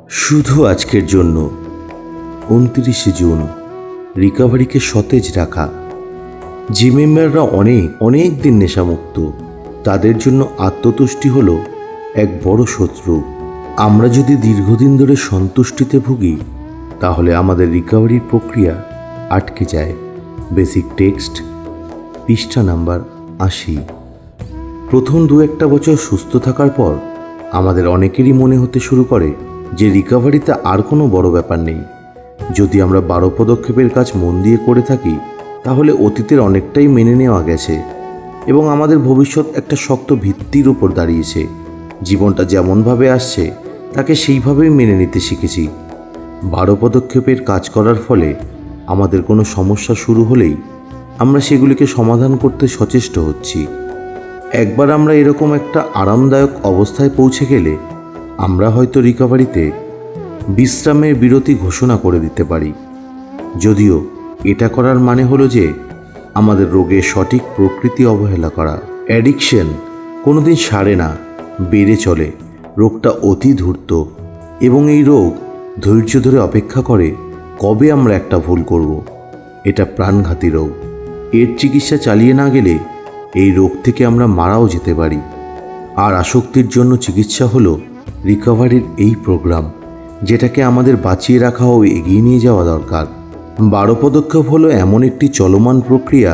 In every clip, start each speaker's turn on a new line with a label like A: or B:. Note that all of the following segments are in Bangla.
A: শুধু আজকের জন্য 29শে জুন রিকভারিকে সতেজ রাখা। যে মেম্বাররা অনেক দিন নেশামুক্ত, তাদের জন্য আত্মতুষ্টি হলো এক বড় শত্রু। আমরা যদি দীর্ঘদিন ধরে সন্তুষ্টিতে ভুগি, তাহলে আমাদের রিকভারির প্রক্রিয়া আটকে যায়। বেসিক টেক্সট, পৃষ্ঠা নাম্বার 80। প্রথম 2-1 বছর সুস্থ থাকার পর আমাদের অনেকেরই মনে হতে শুরু করে যে রিকভারিতে আর কোনো বড় ব্যাপার নেই। যদি আমরা 12 পদক্ষেপের কাজ মন দিয়ে করে থাকি, তাহলে অতীতের অনেকটাই মেনে নেওয়া গেছে এবং আমাদের ভবিষ্যৎ একটা শক্ত ভিত্তির উপর দাঁড়িয়েছে। জীবনটা যেমনভাবে আসছে তাকে সেইভাবেই মেনে নিতে শিখেছি। 12 পদক্ষেপের কাজ করার ফলে আমাদের কোনো সমস্যা শুরু হলেই আমরা সেগুলিকে সমাধান করতে সচেষ্ট হচ্ছি। একবার আমরা এরকম একটা আরামদায়ক অবস্থায় পৌঁছে গেলে আমরা হয়তো রিকভারিতে বিশ্রামের বিরতি ঘোষণা করে দিতে পারি। যদিও এটা করার মানে হলো যে আমাদের রোগের সঠিক প্রকৃতি অবহেলা করা। অ্যাডিকশন কোনোদিন সারে না, বেড়ে চলে। রোগটা অতি ধূর্ত এবং এই রোগ ধৈর্য ধরে অপেক্ষা করে কবে আমরা একটা ভুল করব। এটা প্রাণঘাতী রোগ। এর চিকিৎসা চালিয়ে না গেলে এই রোগ থেকে আমরা মারাও যেতে পারি। আর আসক্তির জন্য চিকিৎসা হলো রিকভারির এই প্রোগ্রাম, যেটাকে আমাদের বাঁচিয়ে রাখা ও এগিয়ে নিয়ে যাওয়া দরকার। 12 পদক্ষেপ হলো এমন একটি চলমান প্রক্রিয়া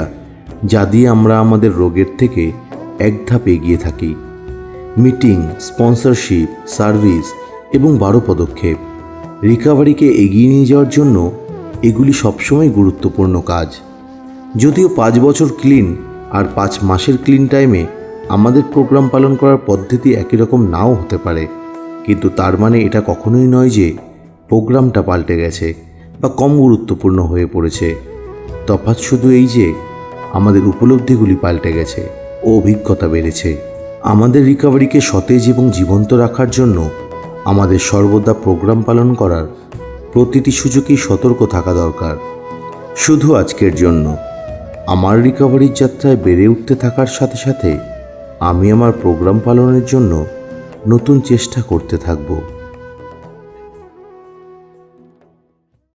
A: যা দিয়ে আমরা আমাদের রোগের থেকে এক ধাপ এগিয়ে থাকি। মিটিং, স্পন্সরশিপ, সার্ভিস এবং 12 পদক্ষেপ রিকভারিকে এগিয়ে নিয়ে যাওয়ার জন্য এগুলি সবসময় গুরুত্বপূর্ণ কাজ। যদিও 5 বছর ক্লিন আর 5 মাসের ক্লিন টাইমে আমাদের প্রোগ্রাম পালন করার পদ্ধতি একই রকম নাও হতে পারে, কিন্তু তার মানে এটা কখনোই নয় যে প্রোগ্রামটা পাল্টে গেছে বা কম গুরুত্বপূর্ণ হয়ে পড়েছে। তফাৎ শুধু এই যে আমাদের উপলব্ধিগুলি পাল্টে গেছে ও অভিজ্ঞতা বেড়েছে। আমাদের রিকভারিকে সতেজ এবং জীবন্ত রাখার জন্য আমাদের সর্বদা প্রোগ্রাম পালন করার প্রতিটি সুযোগেই সতর্ক থাকা দরকার। শুধু আজকের জন্য আমার রিকভারির যাত্রায় বেড়ে উঠতে থাকার সাথে সাথে আমি আমার প্রোগ্রাম পালনের জন্য নতুন চেষ্টা করতে থাকব।